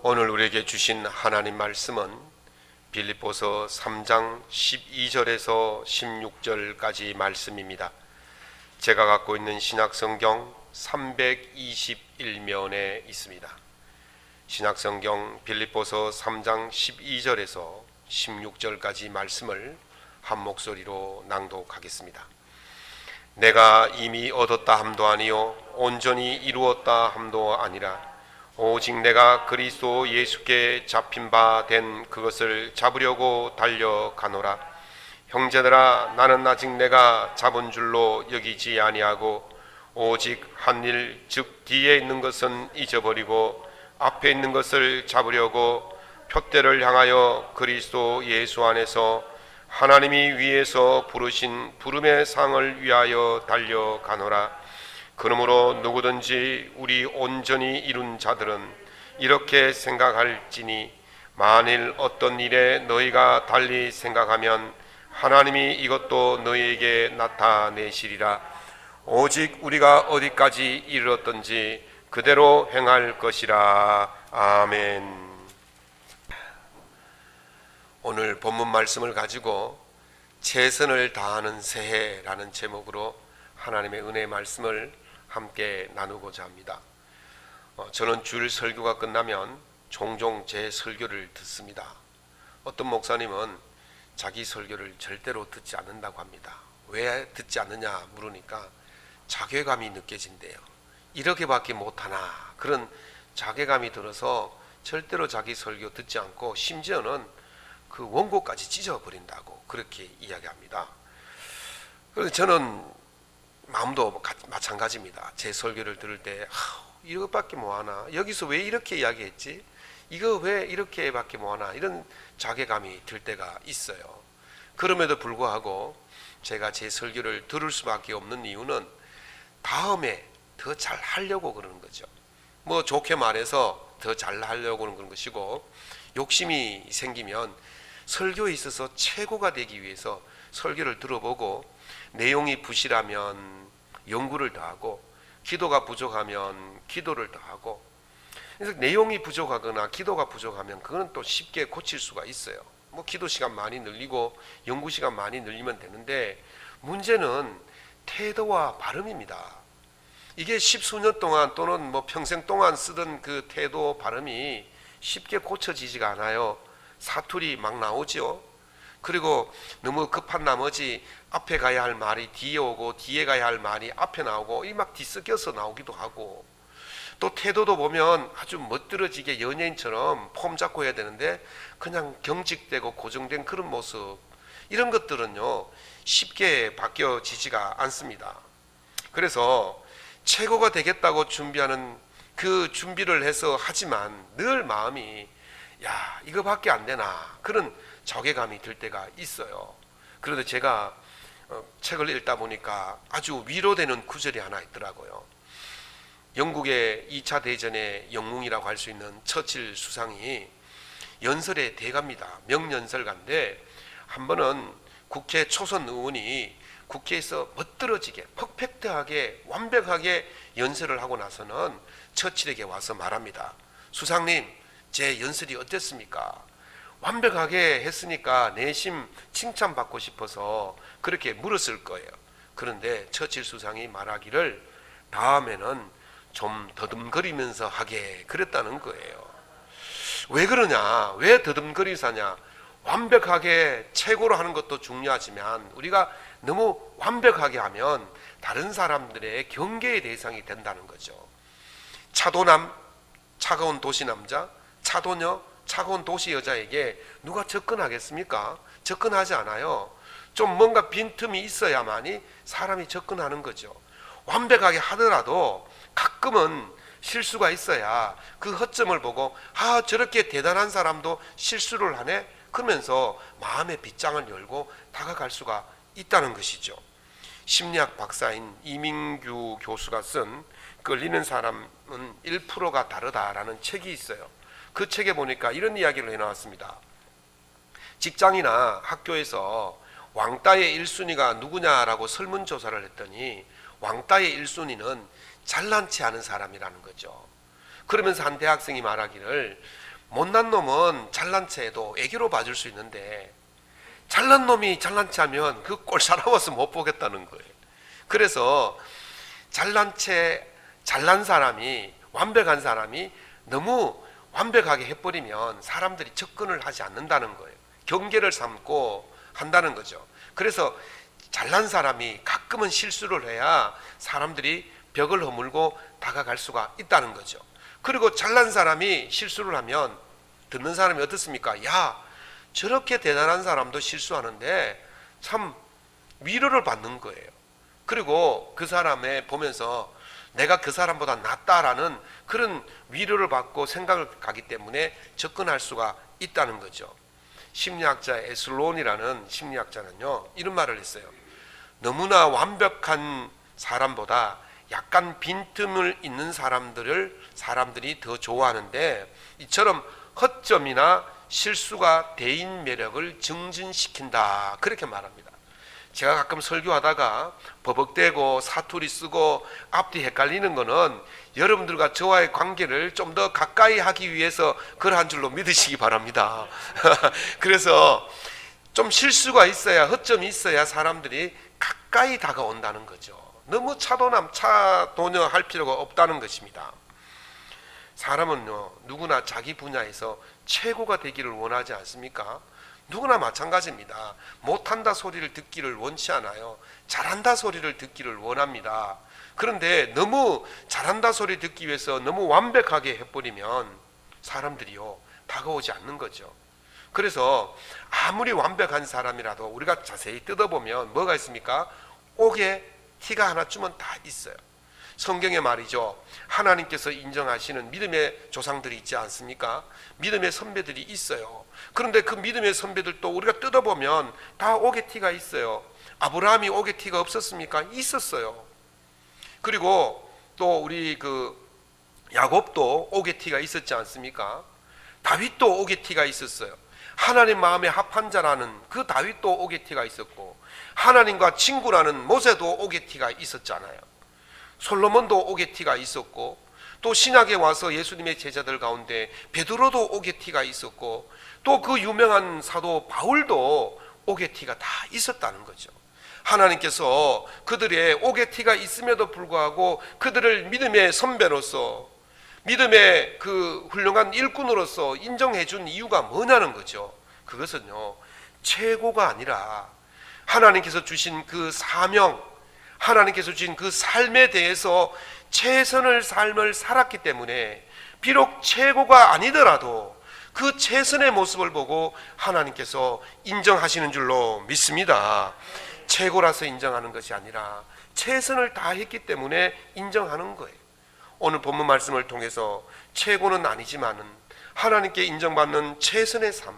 오늘 우리에게 주신 하나님 말씀은 빌립보서 3장 12절에서 16절까지 말씀입니다. 제가 갖고 있는 신약성경 321면에 있습니다. 신약성경 빌립보서 3장 12절에서 16절까지 말씀을 한 목소리로 낭독하겠습니다. 내가 이미 얻었다 함도 아니요 온전히 이루었다 함도 아니라 오직 내가 그리스도 예수께 잡힌 바 된 그것을 잡으려고 달려가노라. 형제들아, 나는 아직 내가 잡은 줄로 여기지 아니하고 오직 한 일, 즉 뒤에 있는 것은 잊어버리고 앞에 있는 것을 잡으려고 표대를 향하여 그리스도 예수 안에서 하나님이 위에서 부르신 부름의 상을 위하여 달려가노라. 그러므로 누구든지 우리 온전히 이룬 자들은 이렇게 생각할지니 만일 어떤 일에 너희가 달리 생각하면 하나님이 이것도 너희에게 나타내시리라. 오직 우리가 어디까지 이르렀던지 그대로 행할 것이라. 아멘. 오늘 본문 말씀을 가지고 최선을 다하는 새해라는 제목으로 하나님의 은혜의 말씀을 함께 나누고자 합니다. 저는 주일 설교가 끝나면 종종 제 설교를 듣습니다. 어떤 목사님은 자기 설교를 절대로 듣지 않는다고 합니다. 왜 듣지 않느냐 물으니까 자괴감이 느껴진대요. 이렇게밖에 못하나 그런 자괴감이 들어서 절대로 자기 설교 듣지 않고 심지어는 그 원고까지 찢어버린다고 그렇게 이야기합니다. 그래서 저는 마음도 마찬가지입니다. 제 설교를 들을 때 이것밖에 뭐하나, 여기서 왜 이렇게 이야기했지, 이거 왜 이렇게밖에 뭐하나, 이런 자괴감이 들 때가 있어요. 그럼에도 불구하고 제가 제 설교를 들을 수밖에 없는 이유는 다음에 더 잘 하려고 그러는 거죠. 뭐 좋게 말해서 더 잘 하려고 그런 것이고, 욕심이 생기면 설교에 있어서 최고가 되기 위해서 설교를 들어보고 내용이 부실하면 연구를 더 하고, 기도가 부족하면 기도를 더 하고, 그래서 내용이 부족하거나 기도가 부족하면 그거는 또 쉽게 고칠 수가 있어요. 뭐 기도 시간 많이 늘리고 연구 시간 많이 늘리면 되는데, 문제는 태도와 발음입니다. 이게 십수년 동안 또는 뭐 평생 동안 쓰던 그 태도 발음이 쉽게 고쳐지지가 않아요. 사투리 막 나오죠. 그리고 너무 급한 나머지 앞에 가야 할 말이 뒤에 오고 뒤에 가야 할 말이 앞에 나오고 이 막 뒤섞여서 나오기도 하고, 또 태도도 보면 아주 멋들어지게 연예인처럼 폼 잡고 해야 되는데 그냥 경직되고 고정된 그런 모습, 이런 것들은요 쉽게 바뀌어지지가 않습니다. 그래서 최고가 되겠다고 준비하는 그 준비를 해서 하지만 늘 마음이 야 이거밖에 안 되나, 그런 자괴감이 들 때가 있어요. 그런데 제가 책을 읽다 보니까 아주 위로되는 구절이 하나 있더라고요. 영국의 2차 대전의 영웅이라고 할 수 있는 처칠 수상이 연설의 대가입니다. 명연설가인데 한 번은 국회 초선 의원이 국회에서 멋들어지게 퍼펙트하게 완벽하게 연설을 하고 나서는 처칠에게 와서 말합니다. 수상님, 제 연설이 어땠습니까? 완벽하게 했으니까 내심 칭찬받고 싶어서 그렇게 물었을 거예요. 그런데 처칠 수상이 말하기를 다음에는 좀 더듬거리면서 하게 그랬다는 거예요. 왜 그러냐, 왜 더듬거리면서 하냐, 완벽하게 최고로 하는 것도 중요하지만 우리가 너무 완벽하게 하면 다른 사람들의 경계의 대상이 된다는 거죠. 차도남, 차가운 도시 남자, 차도녀, 차가운 도시 여자에게 누가 접근하겠습니까? 접근하지 않아요. 좀 뭔가 빈틈이 있어야만이 사람이 접근하는 거죠. 완벽하게 하더라도 가끔은 실수가 있어야 그 허점을 보고 아 저렇게 대단한 사람도 실수를 하네, 그러면서 마음의 빗장을 열고 다가갈 수가 있다는 것이죠. 심리학 박사인 이민규 교수가 쓴 끌리는 사람은 1%가 다르다라는 책이 있어요. 그 책에 보니까 이런 이야기를 해나왔습니다. 직장이나 학교에서 왕따의 1순위가 누구냐라고 설문조사를 했더니 왕따의 1순위는 잘난 체 하는 사람이라는 거죠. 그러면서 한 대학생이 말하기를 못난 놈은 잘난 체해도 애기로 봐줄 수 있는데 잘난 놈이 잘난 체 하면 그 꼴 사나워서 못 보겠다는 거예요. 그래서 잘난 사람이, 완벽한 사람이 너무 완벽하게 해버리면 사람들이 접근을 하지 않는다는 거예요. 경계를 삼고 한다는 거죠. 그래서 잘난 사람이 가끔은 실수를 해야 사람들이 벽을 허물고 다가갈 수가 있다는 거죠. 그리고 잘난 사람이 실수를 하면 듣는 사람이 어떻습니까? 야, 저렇게 대단한 사람도 실수하는데 참 위로를 받는 거예요. 그리고 그 사람을 보면서 내가 그 사람보다 낫다라는 그런 위로를 받고 생각을 가기 때문에 접근할 수가 있다는 거죠. 심리학자 에슬론이라는 심리학자는요, 이런 말을 했어요. 너무나 완벽한 사람보다 약간 빈틈을 있는 사람들이 더 좋아하는데, 이처럼 허점이나 실수가 대인 매력을 증진시킨다, 그렇게 말합니다. 제가 가끔 설교하다가 버벅대고 사투리 쓰고 앞뒤 헷갈리는 거는 여러분들과 저와의 관계를 좀 더 가까이 하기 위해서 그러한 줄로 믿으시기 바랍니다. 그래서 좀 실수가 있어야, 허점이 있어야 사람들이 가까이 다가온다는 거죠. 너무 차도녀 할 필요가 없다는 것입니다. 사람은요, 누구나 자기 분야에서 최고가 되기를 원하지 않습니까? 누구나 마찬가지입니다. 못한다 소리를 듣기를 원치 않아요. 잘한다 소리를 듣기를 원합니다. 그런데 너무 잘한다 소리 듣기 위해서 너무 완벽하게 해버리면 사람들이요, 다가오지 않는 거죠. 그래서 아무리 완벽한 사람이라도 우리가 자세히 뜯어보면 뭐가 있습니까? 옥에 티가 하나쯤은 다 있어요. 성경에 말이죠, 하나님께서 인정하시는 믿음의 조상들이 있지 않습니까? 믿음의 선배들이 있어요. 그런데 그 믿음의 선배들도 우리가 뜯어보면 다 옥에 티가 있어요. 아브라함이 옥에 티가 없었습니까? 있었어요. 그리고 또 우리 야곱도 옥에 티가 있었지 않습니까? 다윗도 옥에 티가 있었어요. 하나님 마음에 합한 자라는 그 다윗도 옥에 티가 있었고, 하나님과 친구라는 모세도 옥에 티가 있었잖아요. 솔로몬도 옥에 티가 있었고, 또 신약에 와서 예수님의 제자들 가운데 베드로도 옥에 티가 있었고, 또 그 유명한 사도 바울도 옥에 티가 다 있었다는 거죠. 하나님께서 그들의 옥에 티가 있음에도 불구하고 그들을 믿음의 선배로서, 믿음의 그 훌륭한 일꾼으로서 인정해 준 이유가 뭐냐는 거죠. 그것은요, 최고가 아니라 하나님께서 주신 그 사명, 하나님께서 주신 그 삶에 대해서 최선의 삶을 살았기 때문에, 비록 최고가 아니더라도 그 최선의 모습을 보고 하나님께서 인정하시는 줄로 믿습니다. 최고라서 인정하는 것이 아니라 최선을 다했기 때문에 인정하는 거예요. 오늘 본문 말씀을 통해서 최고는 아니지만은 하나님께 인정받는 최선의 삶,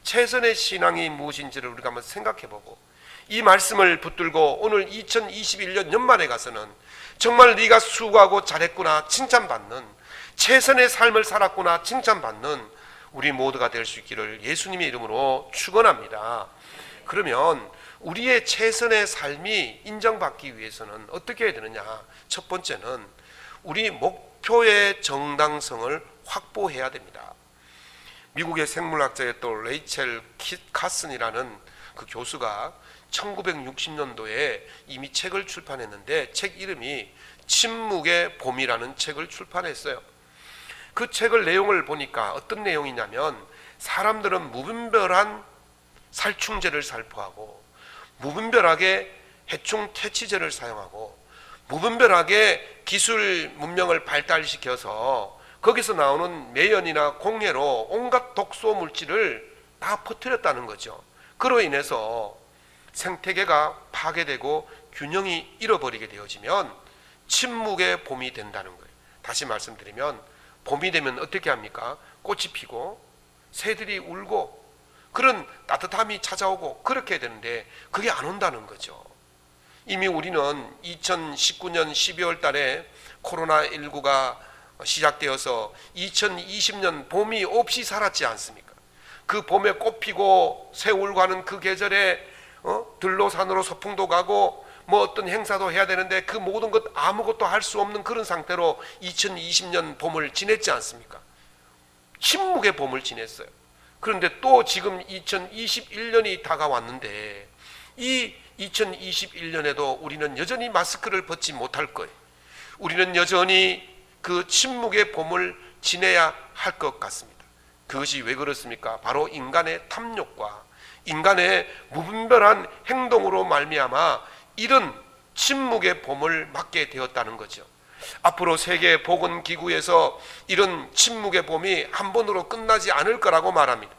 최선의 신앙이 무엇인지를 우리가 한번 생각해보고, 이 말씀을 붙들고 오늘 2021년 연말에 가서는 정말 네가 수고하고 잘했구나 칭찬받는, 최선의 삶을 살았구나 칭찬받는 우리 모두가 될 수 있기를 예수님의 이름으로 축원합니다. 그러면 우리의 최선의 삶이 인정받기 위해서는 어떻게 해야 되느냐? 첫 번째는 우리 목표의 정당성을 확보해야 됩니다. 미국의 생물학자였던 레이첼 카슨이라는 그 교수가 1960년도에 이미 책을 출판했는데, 책 이름이 침묵의 봄이라는 책을 출판했어요. 그 책을 내용을 보니까 어떤 내용이냐면, 사람들은 무분별한 살충제를 살포하고, 무분별하게 해충 퇴치제를 사용하고, 무분별하게 기술 문명을 발달시켜서 거기서 나오는 매연이나 공해로 온갖 독소 물질을 다 퍼뜨렸다는 거죠. 그로 인해서 생태계가 파괴되고 균형이 잃어버리게 되어지면 침묵의 봄이 된다는 거예요. 다시 말씀드리면, 봄이 되면 어떻게 합니까? 꽃이 피고 새들이 울고 그런 따뜻함이 찾아오고 그렇게 되는데, 그게 안 온다는 거죠. 이미 우리는 2019년 12월 달에 코로나19가 시작되어서 2020년 봄이 없이 살았지 않습니까? 그 봄에 꽃 피고 새 울고 하는 그 계절에 들로 산으로 소풍도 가고 뭐 어떤 행사도 해야 되는데 그 모든 것 아무것도 할 수 없는 그런 상태로 2020년 봄을 지냈지 않습니까? 침묵의 봄을 지냈어요. 그런데 또 지금 2021년이 다가왔는데 이 2021년에도 우리는 여전히 마스크를 벗지 못할 거예요. 우리는 여전히 그 침묵의 봄을 지내야 할 것 같습니다. 그것이 왜 그렇습니까? 바로 인간의 탐욕과 인간의 무분별한 행동으로 말미암아 이런 침묵의 봄을 맞게 되었다는 거죠. 앞으로 세계 보건기구에서 이런 침묵의 봄이 한 번으로 끝나지 않을 거라고 말합니다.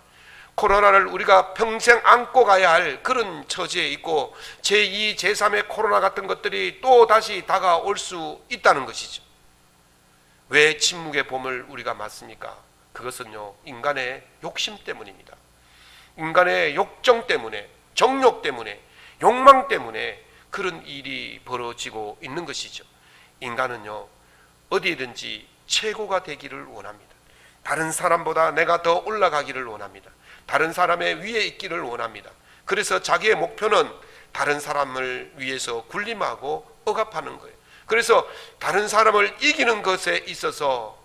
코로나를 우리가 평생 안고 가야 할 그런 처지에 있고 제2, 제3의 코로나 같은 것들이 또 다시 다가올 수 있다는 것이죠. 왜 침묵의 봄을 우리가 맞습니까? 그것은요, 인간의 욕심 때문입니다. 인간의 욕정 때문에, 정욕 때문에, 욕망 때문에 그런 일이 벌어지고 있는 것이죠. 인간은요, 어디든지 최고가 되기를 원합니다. 다른 사람보다 내가 더 올라가기를 원합니다. 다른 사람의 위에 있기를 원합니다. 그래서 자기의 목표는 다른 사람을 위해서 군림하고 억압하는 거예요. 그래서 다른 사람을 이기는 것에 있어서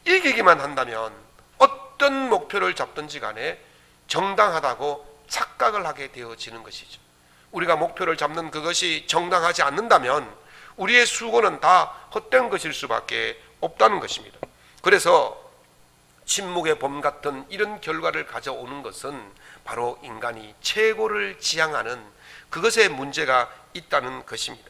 이기기만 한다면 어떤 목표를 잡든지 간에 정당하다고 착각을 하게 되어지는 것이죠. 우리가 목표를 잡는 그것이 정당하지 않는다면 우리의 수고는 다 헛된 것일 수밖에 없다는 것입니다. 그래서 침묵의 봄 같은 이런 결과를 가져오는 것은 바로 인간이 최고를 지향하는 그것에 문제가 있다는 것입니다.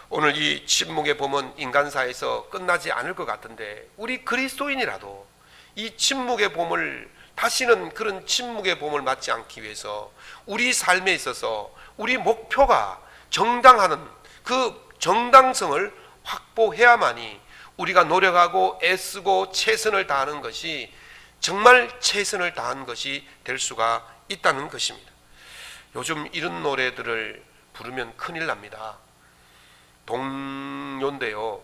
오늘 이 침묵의 봄은 인간사에서 끝나지 않을 것 같은데 우리 그리스도인이라도 이 침묵의 봄을 다시는 그런 침묵의 봄을 맞지 않기 위해서 우리 삶에 있어서 우리 목표가 정당하는 그 정당성을 확보해야만이 우리가 노력하고 애쓰고 최선을 다하는 것이 정말 최선을 다한 것이 될 수가 있다는 것입니다. 요즘 이런 노래들을 부르면 큰일 납니다. 동요인데요.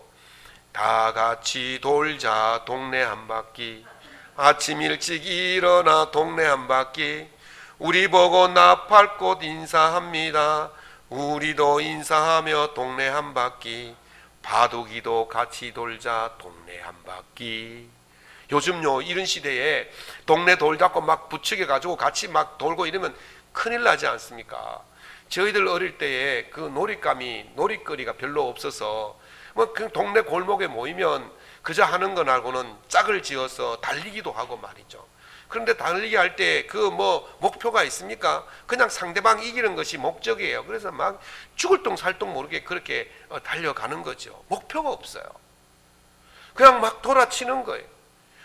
다 같이 돌자 동네 한 바퀴, 아침 일찍 일어나 동네 한 바퀴, 우리 보고 나팔꽃 인사합니다. 우리도 인사하며 동네 한 바퀴, 바둑이도 같이 돌자 동네 한 바퀴. 요즘요 이런 시대에 동네 돌 잡고 막 부추겨 가지고 같이 막 돌고 이러면 큰일 나지 않습니까? 저희들 어릴 때에 그 놀이거리가 별로 없어서 뭐 그 동네 골목에 모이면 그저 하는 건 알고는 짝을 지어서 달리기도 하고 말이죠. 그런데 달리기 할 때 그 뭐 목표가 있습니까? 그냥 상대방 이기는 것이 목적이에요. 그래서 막 죽을 똥 살 똥 모르게 그렇게 달려가는 거죠. 목표가 없어요. 그냥 막 돌아치는 거예요.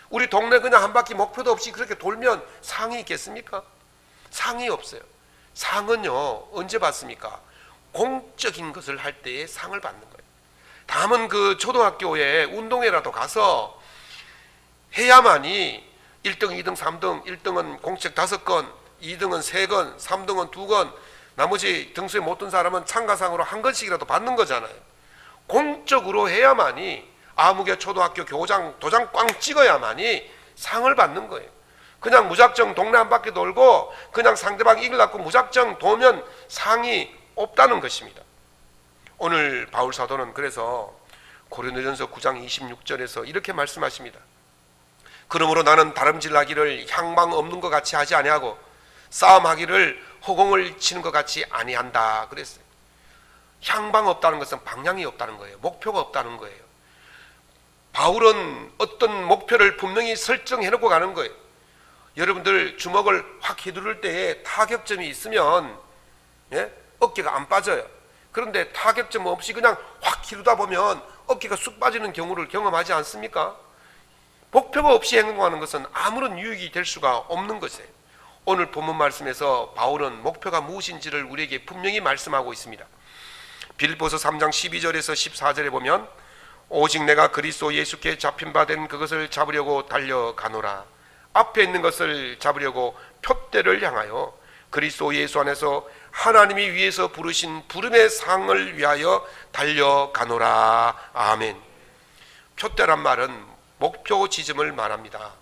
우리 동네 그냥 한 바퀴 목표도 없이 그렇게 돌면 상이 있겠습니까? 상이 없어요. 상은요 언제 받습니까? 공적인 것을 할 때에 상을 받는 거예요. 다음은 그 초등학교에 운동회라도 가서 해야만이 1등, 2등, 3등, 1등은 공책 5건, 2등은 3건, 3등은 2건, 나머지 등수에 못 든 사람은 참가상으로 1건씩이라도 받는 거잖아요. 공적으로 해야만이 아무개 초등학교 교장 도장 꽝 찍어야만이 상을 받는 거예요. 그냥 무작정 동네 한 바퀴 돌고 그냥 상대방 이기려고 무작정 도면 상이 없다는 것입니다. 오늘 바울 사도는 그래서 고린도전서 9장 26절에서 이렇게 말씀하십니다. 그러므로 나는 다름질하기를 향방 없는 것 같이 하지 아니하고 싸움하기를 허공을 치는 것 같이 아니한다 그랬어요. 향방 없다는 것은 방향이 없다는 거예요. 목표가 없다는 거예요. 바울은 어떤 목표를 분명히 설정해 놓고 가는 거예요. 여러분들 주먹을 확 휘두를 때에 타격점이 있으면 어깨가 안 빠져요. 그런데 타격점 없이 그냥 확 휘두다 보면 어깨가 쑥 빠지는 경우를 경험하지 않습니까? 목표가 없이 행동하는 것은 아무런 유익이 될 수가 없는 것이에요. 오늘 본문 말씀에서 바울은 목표가 무엇인지를 우리에게 분명히 말씀하고 있습니다. 빌립보서 3장 12절에서 14절에 보면 오직 내가 그리스도 예수께 잡힌 바 된 그것을 잡으려고 달려가노라. 앞에 있는 것을 잡으려고 표대를 향하여 그리스도 예수 안에서 하나님이 위에서 부르신 부름의 상을 위하여 달려가노라. 아멘. 표대란 말은 목표 지점을 말합니다.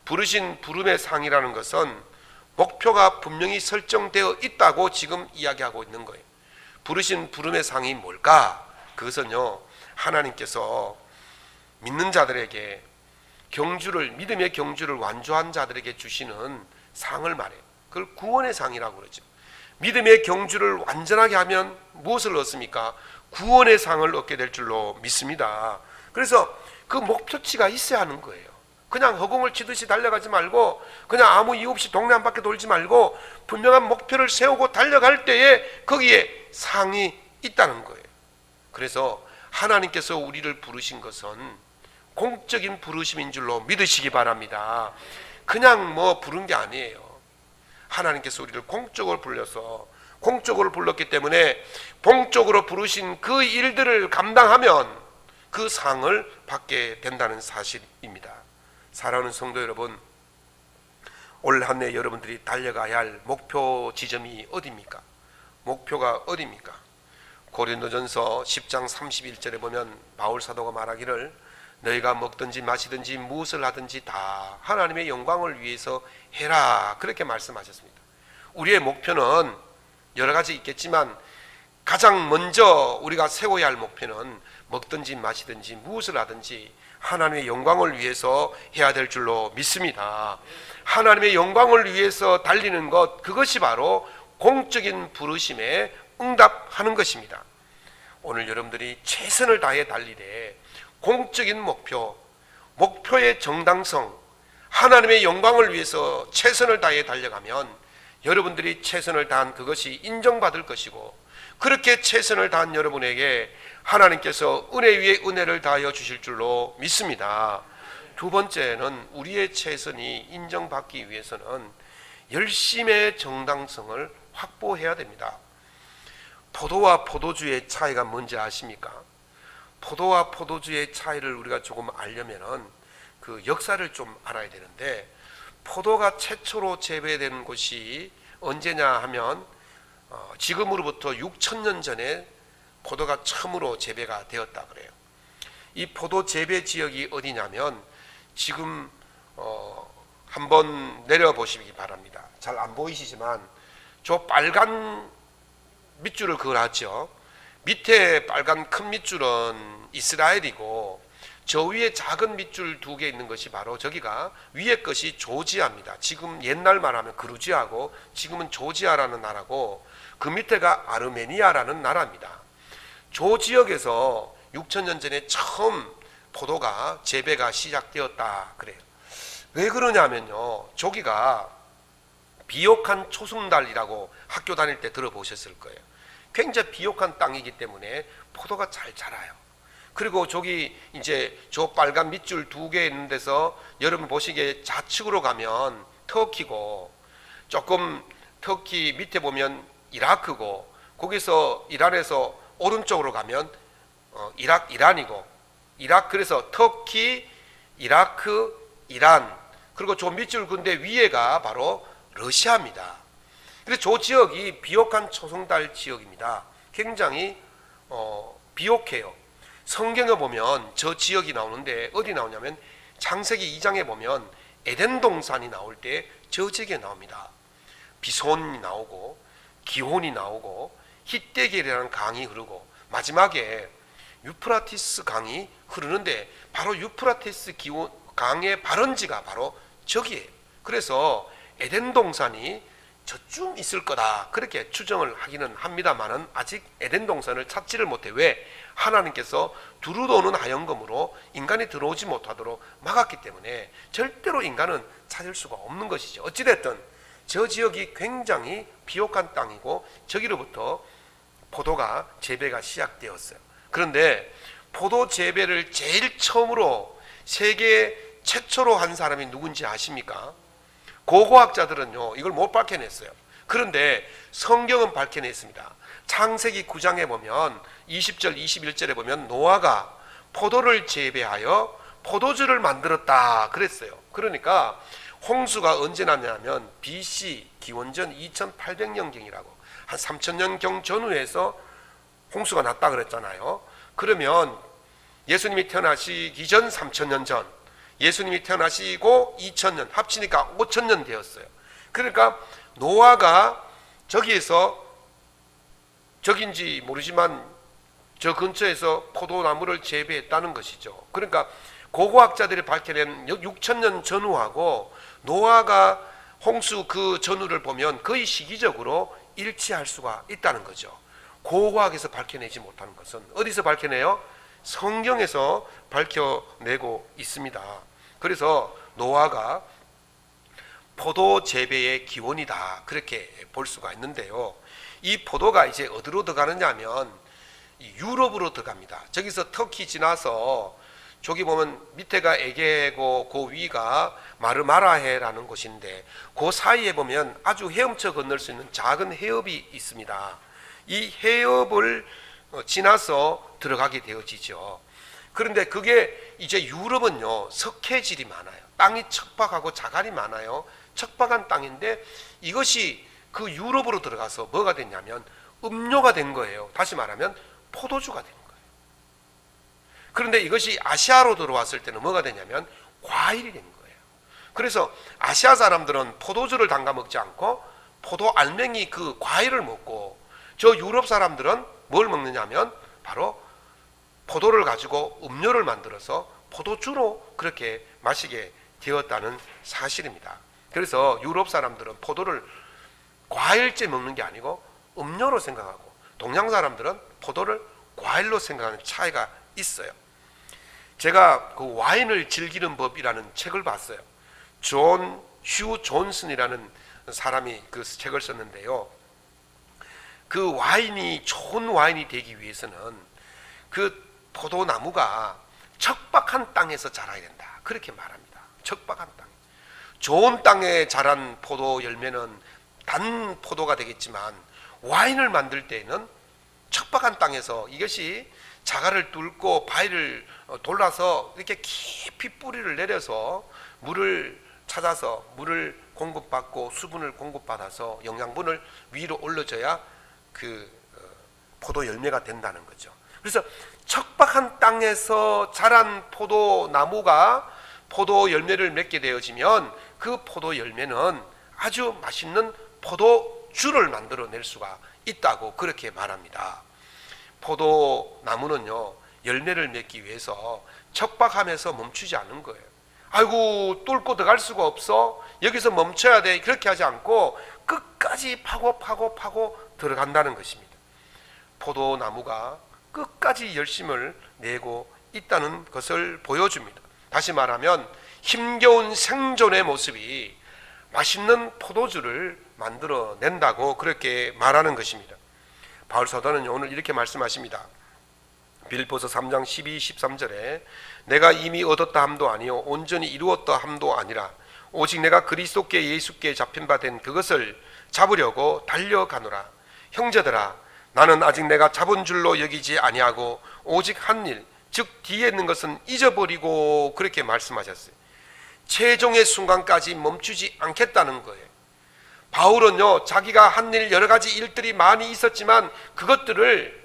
부르신 부름의 상이라는 것은 목표가 분명히 설정되어 있다고 지금 이야기하고 있는 거예요. 부르신 부름의 상이 뭘까? 그것은요 하나님께서 믿는 자들에게 경주를, 믿음의 경주를 완주한 자들에게 주시는 상을 말해요. 그걸 구원의 상이라고 그러죠. 믿음의 경주를 완전하게 하면 무엇을 얻습니까? 구원의 상을 얻게 될 줄로 믿습니다. 그래서 그 목표치가 있어야 하는 거예요. 그냥 허공을 치듯이 달려가지 말고, 그냥 아무 이유 없이 동네 한 바퀴 돌지 말고, 분명한 목표를 세우고 달려갈 때에 거기에 상이 있다는 거예요. 그래서 하나님께서 우리를 부르신 것은 공적인 부르심인 줄로 믿으시기 바랍니다. 그냥 뭐 부른 게 아니에요. 하나님께서 우리를 공적으로 불러서, 공적으로 불렀기 때문에 공적으로 부르신 그 일들을 감당하면 그 상을 받게 된다는 사실입니다. 사랑하는 성도 여러분, 올 한 해 여러분들이 달려가야 할 목표 지점이 어디입니까? 목표가 어디입니까? 고린도전서 10장 31절에 보면 바울 사도가 말하기를 너희가 먹든지 마시든지 무엇을 하든지 다 하나님의 영광을 위해서 해라, 그렇게 말씀하셨습니다. 우리의 목표는 여러 가지 있겠지만 가장 먼저 우리가 세워야 할 목표는 먹든지 마시든지 무엇을 하든지 하나님의 영광을 위해서 해야 될 줄로 믿습니다. 하나님의 영광을 위해서 달리는 것, 그것이 바로 공적인 부르심에 응답하는 것입니다. 오늘 여러분들이 최선을 다해 달리되 공적인 목표, 목표의 정당성, 하나님의 영광을 위해서 최선을 다해 달려가면 여러분들이 최선을 다한 그것이 인정받을 것이고, 그렇게 최선을 다한 여러분에게 하나님께서 은혜 위에 은혜를 다하여 주실 줄로 믿습니다. 두 번째는 우리의 최선이 인정받기 위해서는 열심의 정당성을 확보해야 됩니다. 포도와 포도주의 차이가 뭔지 아십니까? 포도와 포도주의 차이를 우리가 조금 알려면은 그 역사를 좀 알아야 되는데, 포도가 최초로 재배된 곳이 언제냐 하면 지금으로부터 6,000년 전에 포도가 처음으로 재배가 되었다 그래요. 이 포도 재배 지역이 어디냐면 지금 한번 내려보시기 바랍니다. 잘 안 보이시지만 저 빨간 밑줄을 그어놨죠. 밑에 빨간 큰 밑줄은 이스라엘이고, 저 위에 작은 밑줄 두 개 있는 것이 바로 저기가 위에 것이 조지아입니다. 지금 옛날 말하면 그루지아고 지금은 조지아라는 나라고, 그 밑에가 아르메니아라는 나라입니다. 조 지역에서 6,000년 전에 처음 포도가 재배가 시작되었다 그래요. 왜 그러냐면요, 저기가 비옥한 초승달이라고 학교 다닐 때 들어보셨을 거예요. 굉장히 비옥한 땅이기 때문에 포도가 잘 자라요. 그리고 저기 이제 저 빨간 밑줄 두 개 있는 데서 여러분 보시기에 좌측으로 가면 터키고, 조금 터키 밑에 보면 이라크고, 거기서 이란에서 오른쪽으로 가면 이란이고, 그래서 터키, 이라크, 이란, 그리고 저 밑줄 근데 위에가 바로 러시아입니다. 그래서 저 지역이 비옥한 초승달 지역입니다. 굉장히 비옥해요. 성경에 보면 저 지역이 나오는데 어디 나오냐면 창세기 2장에 보면 에덴 동산이 나올 때 저 지역에 나옵니다. 비손이 나오고 기혼이 나오고 히데겔이라는 강이 흐르고 마지막에 유프라티스 강이 흐르는데, 바로 유프라티스 강의 발원지가 바로 저기예요. 그래서 에덴 동산이 저쯤 있을 거다 그렇게 추정을 하기는 합니다만은 아직 에덴 동산을 찾지를 못해. 왜? 하나님께서 두루 도는 하영검으로 인간이 들어오지 못하도록 막았기 때문에 절대로 인간은 찾을 수가 없는 것이죠. 어찌됐든 저 지역이 굉장히 비옥한 땅이고 저기로부터 포도가 재배가 시작되었어요. 그런데 포도 재배를 제일 처음으로 세계 최초로 한 사람이 누군지 아십니까? 고고학자들은요 이걸 못 밝혀냈어요. 그런데 성경은 밝혀냈습니다. 창세기 9장에 보면 20절 21절에 보면 노아가 포도를 재배하여 포도주를 만들었다 그랬어요. 그러니까 홍수가 언제 났냐면 BC 기원전 2800년경이라고 한 3000년경 전후에서 홍수가 났다 그랬잖아요. 그러면 예수님이 태어나시기 전 3000년 전, 예수님이 태어나시고 2000년 합치니까 5000년 되었어요. 그러니까 노아가 저기에서, 저긴지 모르지만 저 근처에서 포도나무를 재배했다는 것이죠. 그러니까 고고학자들이 밝혀낸 6,000년 전후하고 노아가 홍수 그 전후를 보면 거의 시기적으로 일치할 수가 있다는 거죠. 고고학에서 밝혀내지 못하는 것은 어디서 밝혀내요? 성경에서 밝혀내고 있습니다. 그래서 노아가 포도 재배의 기원이다, 그렇게 볼 수가 있는데요. 이 포도가 이제 어디로 들어가느냐 하면 유럽으로 들어갑니다. 저기서 터키 지나서 저기 보면 밑에가 에게고 그 위가 마르마라해라는 곳인데 그 사이에 보면 아주 헤엄쳐 건널 수 있는 작은 해협이 있습니다. 이 해협을 지나서 들어가게 되어지죠. 그런데 그게 이제 유럽은요, 석회질이 많아요. 땅이 척박하고 자갈이 많아요. 척박한 땅인데 이것이 그 유럽으로 들어가서 뭐가 됐냐면 음료가 된 거예요. 다시 말하면 포도주가 된 거예요. 그런데 이것이 아시아로 들어왔을 때는 뭐가 되냐면 과일이 된 거예요. 그래서 아시아 사람들은 포도주를 담가 먹지 않고 포도 알맹이 그 과일을 먹고, 저 유럽 사람들은 뭘 먹느냐면 바로 포도를 가지고 음료를 만들어서 포도주로 그렇게 마시게 되었다는 사실입니다. 그래서 유럽 사람들은 포도를 과일째 먹는 게 아니고 음료로 생각하고, 동양 사람들은 포도를 과일로 생각하는 차이가 있어요. 제가 그 와인을 즐기는 법이라는 책을 봤어요. 존 휴 존슨이라는 사람이 그 책을 썼는데요. 그 와인이 좋은 와인이 되기 위해서는 그 포도나무가 척박한 땅에서 자라야 된다, 그렇게 말합니다. 척박한 땅. 좋은 땅에 자란 포도 열매는 단 포도가 되겠지만 와인을 만들 때에는 척박한 땅에서 이것이 자갈을 뚫고 바위를 돌라서 이렇게 깊이 뿌리를 내려서 물을 찾아서 물을 공급받고 수분을 공급받아서 영양분을 위로 올려줘야 그 포도 열매가 된다는 거죠. 그래서 척박한 땅에서 자란 포도나무가 포도 열매를 맺게 되어지면 그 포도 열매는 아주 맛있는 포도주를 만들어낼 수가 있다고 그렇게 말합니다. 포도나무는요, 열매를 맺기 위해서 척박함에서 멈추지 않는 거예요. 아이고 뚫고 들어갈 수가 없어, 여기서 멈춰야 돼, 그렇게 하지 않고 끝까지 파고 들어간다는 것입니다. 포도나무가 끝까지 열심을 내고 있다는 것을 보여줍니다. 다시 말하면 힘겨운 생존의 모습이 맛있는 포도주를 만들어낸다고 그렇게 말하는 것입니다. 바울 사도는 오늘 이렇게 말씀하십니다. 빌립보서 3장 12, 13절에 내가 이미 얻었다 함도 아니요 온전히 이루었다 함도 아니라 오직 내가 그리스도께 예수께 잡힌 바 된 그것을 잡으려고 달려가노라. 형제들아, 나는 아직 내가 잡은 줄로 여기지 아니하고 오직 한 일, 즉 뒤에 있는 것은 잊어버리고, 그렇게 말씀하셨어요. 최종의 순간까지 멈추지 않겠다는 거예요. 바울은요, 자기가 한 일, 여러 가지 일들이 많이 있었지만 그것들을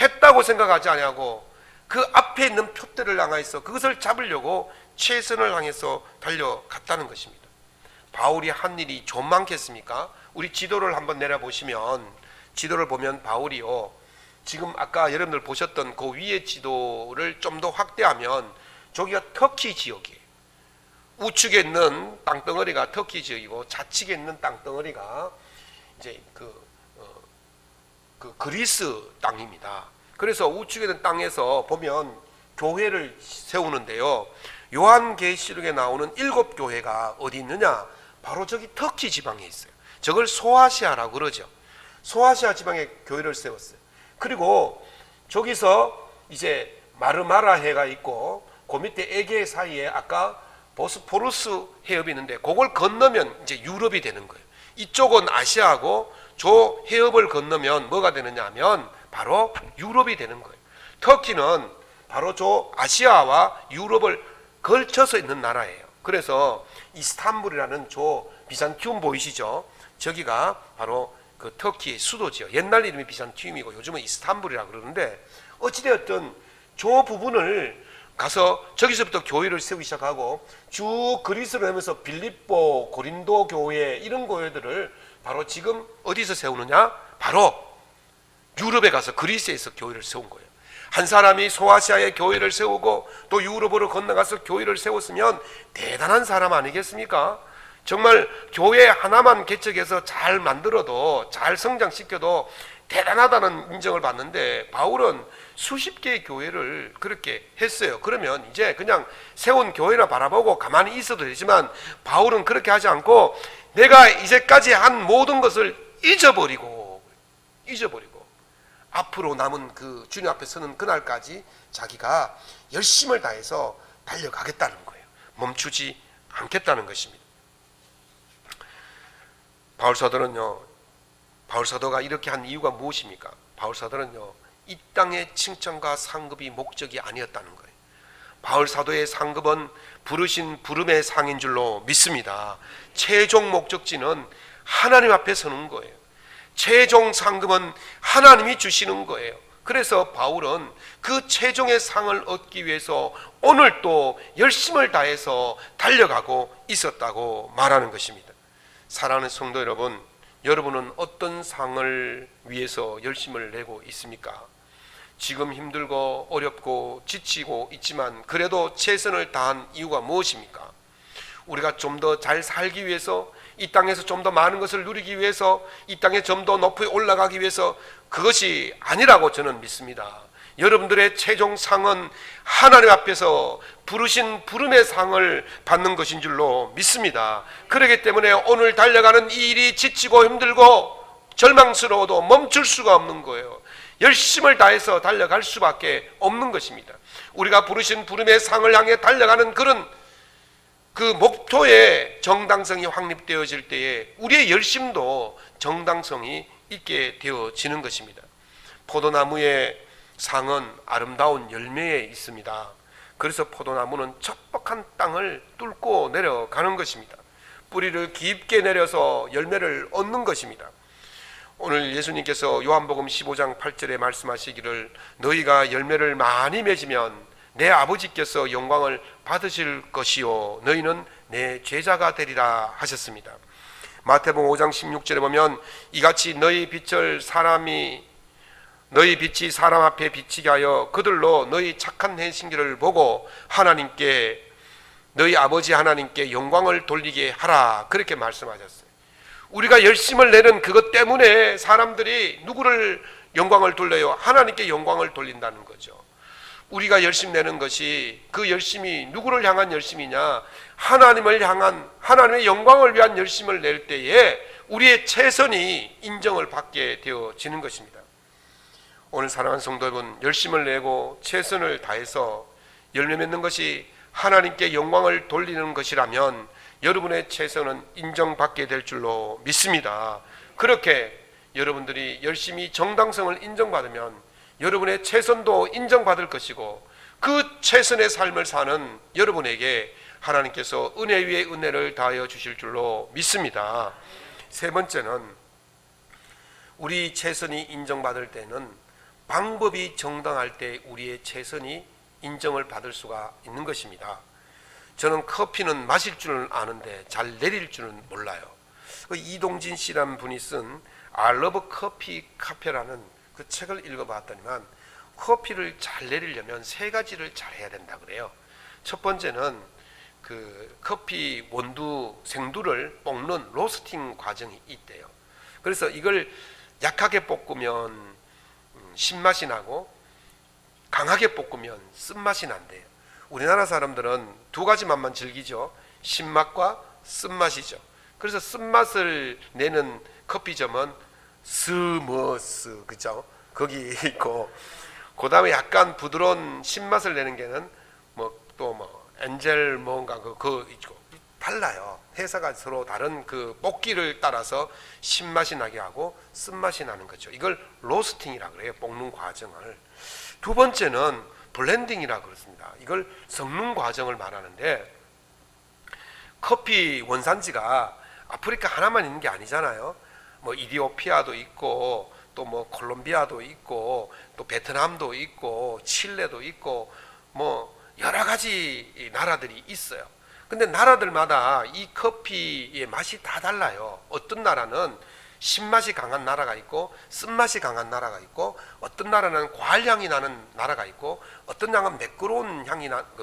했다고 생각하지 아니하고 그 앞에 있는 표대를 향해서 그것을 잡으려고 최선을 향해서 달려갔다는 것입니다. 바울이 한 일이 좀 많겠습니까? 우리 지도를 한번 내려보시면, 지도를 보면 바울이요, 지금 아까 여러분들 보셨던 그 위의 지도를 좀 더 확대하면 저기가 터키 지역이에요. 우측에 있는 땅덩어리가 터키 지역이고 좌측에 있는 땅덩어리가 이제 그 그리스 땅입니다. 그래서 우측에 있는 땅에서 보면 교회를 세우는데요, 요한계시록에 나오는 7교회가 어디 있느냐? 바로 저기 터키 지방에 있어요. 저걸 소아시아라고 그러죠. 소아시아 지방에 교회를 세웠어요. 그리고 저기서 이제 마르마라해가 있고 그 밑에 에게 사이에 아까 보스포루스 해협이 있는데 그걸 건너면 이제 유럽이 되는 거예요. 이쪽은 아시아고 저 해협을 건너면 뭐가 되느냐 하면 바로 유럽이 되는 거예요. 터키는 바로 저 아시아와 유럽을 걸쳐서 있는 나라예요. 그래서 이스탄불이라는 저 비잔티움 보이시죠? 저기가 바로 그 터키의 수도지요. 옛날 이름이 비잔티움이고 요즘은 이스탄불이라고 그러는데, 어찌되었든 저 부분을 가서 저기서부터 교회를 세우기 시작하고 쭉 그리스로 하면서 빌립보, 고린도 교회, 이런 교회들을 바로 지금 어디서 세우느냐? 바로 유럽에 가서 그리스에서 교회를 세운 거예요. 한 사람이 소아시아에 교회를 세우고 또 유럽으로 건너가서 교회를 세웠으면 대단한 사람 아니겠습니까? 정말 교회 하나만 개척해서 잘 만들어도, 잘 성장시켜도 대단하다는 인정을 받는데, 바울은 수십 개의 교회를 그렇게 했어요. 그러면 이제 그냥 세운 교회나 바라보고 가만히 있어도 되지만, 바울은 그렇게 하지 않고 내가 이제까지 한 모든 것을 잊어버리고 앞으로 남은 그 주님 앞에 서는 그날까지 자기가 열심을 다해서 달려가겠다는 거예요. 멈추지 않겠다는 것입니다. 바울 사도가 이렇게 한 이유가 무엇입니까? 바울 사도는요, 이 땅의 칭찬과 상급이 목적이 아니었다는 거예요. 바울 사도의 상급은 부르신 부름의 상인 줄로 믿습니다. 최종 목적지는 하나님 앞에 서는 거예요. 최종 상급은 하나님이 주시는 거예요. 그래서 바울은 그 최종의 상을 얻기 위해서 오늘 또 열심을 다해서 달려가고 있었다고 말하는 것입니다. 사랑하는 성도 여러분, 여러분은 어떤 상을 위해서 열심을 내고 있습니까? 지금 힘들고 어렵고 지치고 있지만 그래도 최선을 다한 이유가 무엇입니까? 우리가 좀 더 잘 살기 위해서, 이 땅에서 좀 더 많은 것을 누리기 위해서, 이 땅에 좀 더 높이 올라가기 위해서, 그것이 아니라고 저는 믿습니다. 여러분들의 최종 상은 하나님 앞에서 부르신 부름의 상을 받는 것인 줄로 믿습니다. 그렇기 때문에 오늘 달려가는 이 일이 지치고 힘들고 절망스러워도 멈출 수가 없는 거예요. 열심을 다해서 달려갈 수밖에 없는 것입니다. 우리가 부르신 부름의 상을 향해 달려가는 그런 그 목표의 정당성이 확립되어질 때에 우리의 열심도 정당성이 있게 되어지는 것입니다. 포도나무의 상은 아름다운 열매에 있습니다. 그래서 포도나무는 척박한 땅을 뚫고 내려가는 것입니다. 뿌리를 깊게 내려서 열매를 얻는 것입니다. 오늘 예수님께서 요한복음 15장 8절에 말씀하시기를 너희가 열매를 많이 맺으면 내 아버지께서 영광을 받으실 것이요 너희는 내 제자가 되리라 하셨습니다. 마태복음 5장 16절에 보면 이같이 너희 빛이 사람 앞에 비치게 하여 그들로 너희 착한 행실을 보고 하나님께, 너희 아버지 하나님께 영광을 돌리게 하라, 그렇게 말씀하셨어요. 우리가 열심을 내는 그것 때문에 사람들이 누구를 영광을 돌려요? 하나님께 영광을 돌린다는 거죠. 우리가 열심 내는 것이, 그 열심이 누구를 향한 열심이냐? 하나님을 향한, 하나님의 영광을 위한 열심을 낼 때에 우리의 최선이 인정을 받게 되어지는 것입니다. 오늘 사랑하는 성도 여러분, 열심을 내고 최선을 다해서 열매 맺는 것이 하나님께 영광을 돌리는 것이라면 여러분의 최선은 인정받게 될 줄로 믿습니다. 그렇게 여러분들이 열심히 정당성을 인정받으면 여러분의 최선도 인정받을 것이고, 그 최선의 삶을 사는 여러분에게 하나님께서 은혜 위에 은혜를 다하여 주실 줄로 믿습니다. 세 번째는, 우리 최선이 인정받을 때는 방법이 정당할 때 우리의 최선이 인정을 받을 수가 있는 것입니다. 저는 커피는 마실 줄은 아는데 잘 내릴 줄은 몰라요. 이동진 씨라는 분이 쓴 I love coffee 카페라는 그 책을 읽어봤더니만, 커피를 잘 내리려면 세 가지를 잘 해야 된다 그래요. 첫 번째는 그 커피 원두 생두를 볶는 로스팅 과정이 있대요. 그래서 이걸 약하게 볶으면 신맛이 나고 강하게 볶으면 쓴맛이 난대요. 우리나라 사람들은 두 가지 맛만 즐기죠. 신맛과 쓴맛이죠. 그래서 쓴맛을 내는 커피점은 스머스, 그죠? 거기 있고, 그 다음에 약간 부드러운 신맛을 내는 게는 엔젤 뭔가 그거 있고, 달라요. 회사가 서로 다른 그 볶기를 따라서 신맛이 나게 하고 쓴맛이 나는 거죠. 이걸 로스팅이라 그래요. 볶는 과정을. 두 번째는 블렌딩이라 그렇습니다. 이걸 섞는 과정을 말하는데, 커피 원산지가 아프리카 하나만 있는 게 아니잖아요. 이디오피아도 있고, 또 콜롬비아도 있고, 또 베트남도 있고, 칠레도 있고, 여러 가지 나라들이 있어요. 근데 나라들마다 이 커피의 맛이 다 달라요. 어떤 나라는 신맛이 강한 나라가 있고 쓴맛이 강한 나라가 있고, 어떤 나라는 과일향이 나는 나라가 있고, 어떤 나라는 매끄러운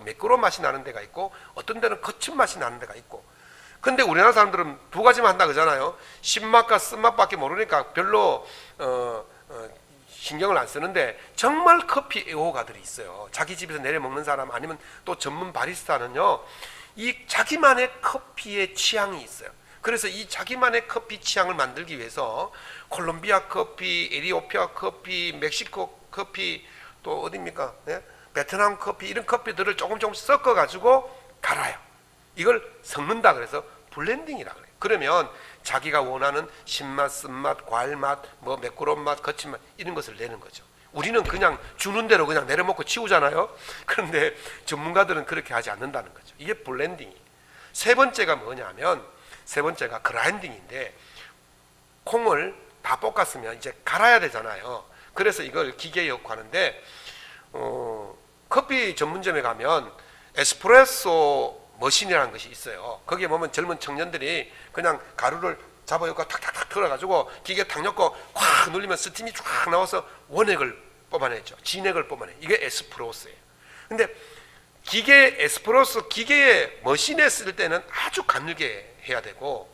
매끄러운 맛이 나는 데가 있고, 어떤 데는 거친 맛이 나는 데가 있고. 근데 우리나라 사람들은 두 가지만 한다 그러잖아요. 신맛과 쓴맛밖에 모르니까 별로 신경을 안 쓰는데, 정말 커피 애호가들이 있어요. 자기 집에서 내려 먹는 사람, 아니면 또 전문 바리스타는요, 이 자기만의 커피의 취향이 있어요. 그래서 이 자기만의 커피 취향을 만들기 위해서 콜롬비아 커피, 에티오피아 커피, 멕시코 커피, 또 어디입니까? 네? 베트남 커피, 이런 커피들을 조금 섞어 가지고 갈아요. 이걸 섞는다 그래서 블렌딩이라 그래요. 그러면 자기가 원하는 신맛, 쓴맛, 과일맛, 뭐 매끄러운 맛, 거친 맛, 이런 것을 내는 거죠. 우리는 그냥 주는 대로 그냥 내려먹고 치우잖아요. 그런데 전문가들은 그렇게 하지 않는다는 거죠. 이게 블렌딩이에요. 세 번째가 뭐냐면, 세 번째가 그라인딩인데, 콩을 다 볶았으면 이제 갈아야 되잖아요. 그래서 이걸 기계에 넣고 하는데, 커피 전문점에 가면 에스프레소 머신이라는 것이 있어요. 거기에 보면 젊은 청년들이 그냥 가루를 잡아갖고 탁탁탁 털어가지고 기계에 탁 넣고 콱 눌리면 스팀이 쫙 나와서 원액을 뽑아내죠. 진액을 뽑아내. 이게 에스프레소예요. 근데 에스프레소 기계에 머신에 쓸 때는 아주 가늘게 해야 되고,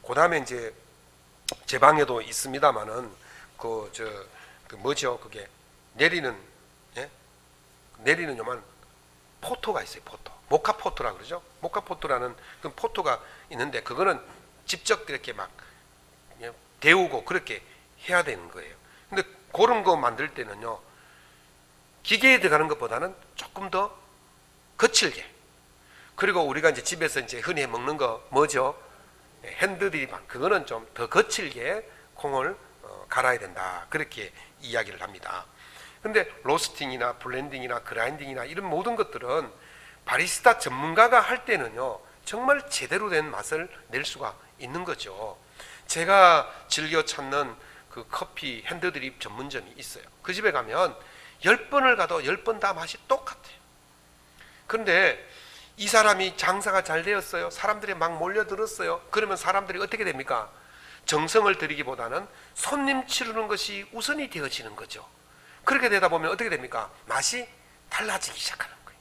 그 다음에 이제 제 방에도 있습니다만은 그게 내리는, 예? 내리는 요만 포토가 있어요. 모카 포토라 그러죠. 모카 포토라는 그 포토가 있는데, 그거는 직접 이렇게 막 데우고 그렇게 해야 되는 거예요. 근데 그런 거 만들 때는요, 기계에 들어가는 것보다는 조금 더 거칠게. 그리고 우리가 이제 집에서 이제 흔히 먹는 거 뭐죠? 핸드드립, 그거는 좀 더 거칠게 콩을 갈아야 된다. 그렇게 이야기를 합니다. 근데 로스팅이나 블렌딩이나 그라인딩이나 이런 모든 것들은 바리스타 전문가가 할 때는요, 정말 제대로 된 맛을 낼 수가 있는 거죠. 제가 즐겨 찾는 그 커피 핸드드립 전문점이 있어요. 그 집에 가면 10번을 가도 10번 다 맛이 똑같아요. 그런데 이 사람이 장사가 잘 되었어요. 사람들이 막 몰려들었어요. 그러면 사람들이 어떻게 됩니까? 정성을 들이기보다는 손님 치르는 것이 우선이 되어지는 거죠. 그렇게 되다 보면 어떻게 됩니까? 맛이 달라지기 시작하는 거예요.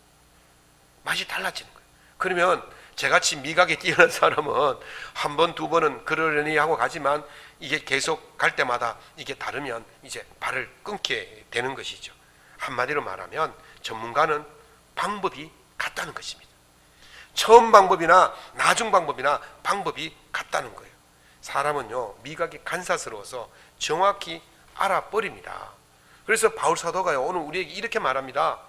맛이 달라지는 거예요. 그러면 저같이 미각이 뛰어난 사람은 한 번, 두 번은 그러려니 하고 가지만, 이게 계속 갈 때마다 이게 다르면 이제 발을 끊게 되는 것이죠. 한마디로 말하면 전문가는 방법이 같다는 것입니다. 처음 방법이나 나중 방법이나 방법이 같다는 거예요. 사람은요, 미각이 간사스러워서 정확히 알아버립니다. 그래서 바울 사도가요, 오늘 우리에게 이렇게 말합니다.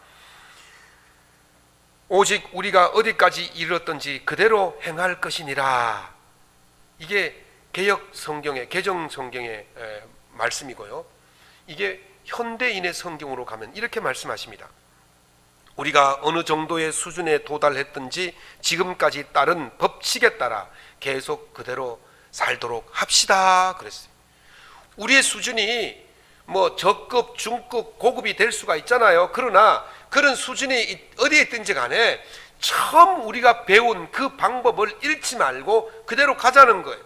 오직 우리가 어디까지 이르렀던지 그대로 행할 것이니라. 이게 개역 성경의, 개정 성경의 말씀이고요. 이게 현대인의 성경으로 가면 이렇게 말씀하십니다. 우리가 어느 정도의 수준에 도달했든지 지금까지 따른 법칙에 따라 계속 그대로 살도록 합시다 그랬어요. 우리의 수준이 뭐 저급, 중급, 고급이 될 수가 있잖아요. 그러나 그런 수준이 어디에 있든지 간에 처음 우리가 배운 그 방법을 잃지 말고 그대로 가자는 거예요.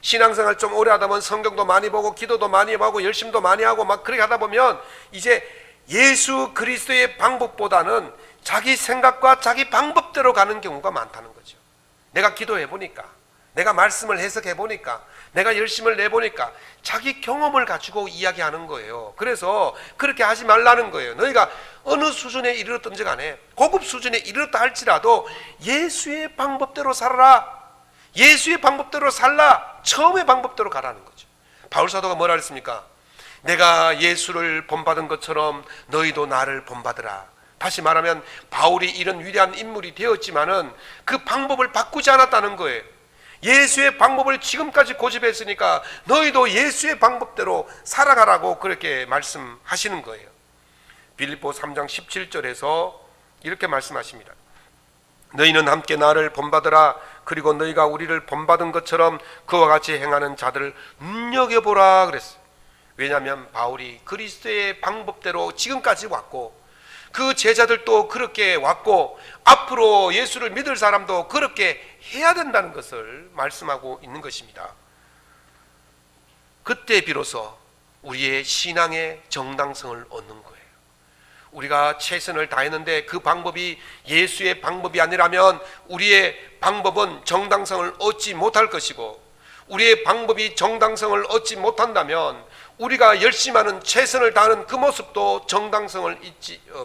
신앙생활 좀 오래 하다 보면 성경도 많이 보고 기도도 많이 하고 열심도 많이 하고 막 그렇게 하다 보면 이제 예수 그리스도의 방법보다는 자기 생각과 자기 방법대로 가는 경우가 많다는 거죠. 내가 기도해 보니까, 내가 말씀을 해석해 보니까, 내가 열심을 내보니까 자기 경험을 가지고 이야기하는 거예요. 그래서 그렇게 하지 말라는 거예요. 너희가 어느 수준에 이르렀든지 간에, 고급 수준에 이르렀다 할지라도 예수의 방법대로 살아라. 예수의 방법대로 살라. 처음의 방법대로 가라는 거죠. 바울 사도가 뭐라 그랬습니까? 내가 예수를 본받은 것처럼 너희도 나를 본받으라. 다시 말하면 바울이 이런 위대한 인물이 되었지만은 그 방법을 바꾸지 않았다는 거예요. 예수의 방법을 지금까지 고집했으니까 너희도 예수의 방법대로 살아가라고 그렇게 말씀하시는 거예요. 빌립보 3장 17절에서 이렇게 말씀하십니다. 너희는 함께 나를 본받으라. 그리고 너희가 우리를 본받은 것처럼 그와 같이 행하는 자들을 눈여겨보라 그랬어요. 왜냐하면 바울이 그리스도의 방법대로 지금까지 왔고, 그 제자들도 그렇게 왔고, 앞으로 예수를 믿을 사람도 그렇게 해야 된다는 것을 말씀하고 있는 것입니다. 그때 비로소 우리의 신앙의 정당성을 얻는 거예요. 우리가 최선을 다했는데 그 방법이 예수의 방법이 아니라면 우리의 방법은 정당성을 얻지 못할 것이고, 우리의 방법이 정당성을 얻지 못한다면 우리가 열심히 하는 최선을 다하는 그 모습도 정당성을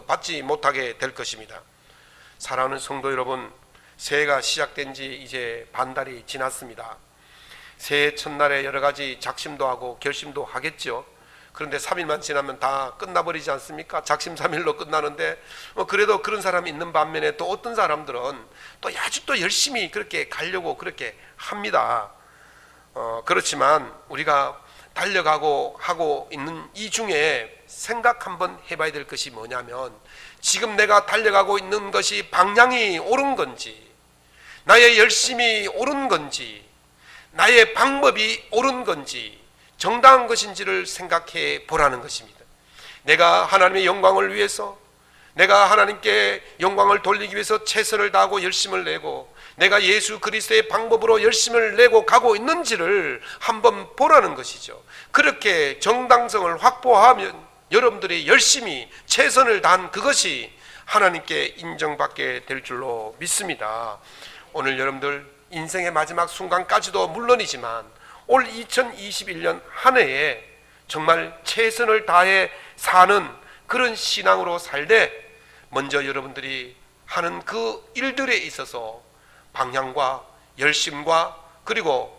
받지 못하게 될 것입니다. 사랑하는 성도 여러분, 새해가 시작된 지 이제 반달이 지났습니다. 새해 첫날에 여러 가지 작심도 하고 결심도 하겠죠. 그런데 3일만 지나면 다 끝나버리지 않습니까? 작심삼일로 끝나는데 그래도 그런 사람이 있는 반면에 또 어떤 사람들은 또 아주 또 열심히 그렇게 가려고 그렇게 합니다. 그렇지만 우리가 달려가고 하고 있는 이 중에 생각 한번 해봐야 될 것이 뭐냐면, 지금 내가 달려가고 있는 것이 방향이 옳은 건지, 나의 열심이 옳은 건지, 나의 방법이 옳은 건지, 정당한 것인지를 생각해 보라는 것입니다. 내가 하나님의 영광을 위해서, 내가 하나님께 영광을 돌리기 위해서 최선을 다하고 열심을 내고, 내가 예수 그리스도의 방법으로 열심을 내고 가고 있는지를 한번 보라는 것이죠. 그렇게 정당성을 확보하면 여러분들이 열심히 최선을 다한 그것이 하나님께 인정받게 될 줄로 믿습니다. 오늘 여러분들 인생의 마지막 순간까지도 물론이지만 올 2021년 한 해에 정말 최선을 다해 사는 그런 신앙으로 살되, 먼저 여러분들이 하는 그 일들에 있어서 방향과 열심과 그리고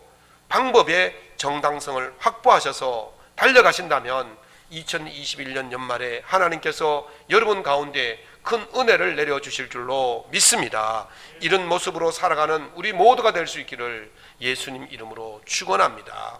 방법의 정당성을 확보하셔서 달려가신다면 2021년 연말에 하나님께서 여러분 가운데 큰 은혜를 내려주실 줄로 믿습니다. 이런 모습으로 살아가는 우리 모두가 될 수 있기를 예수님 이름으로 축원합니다.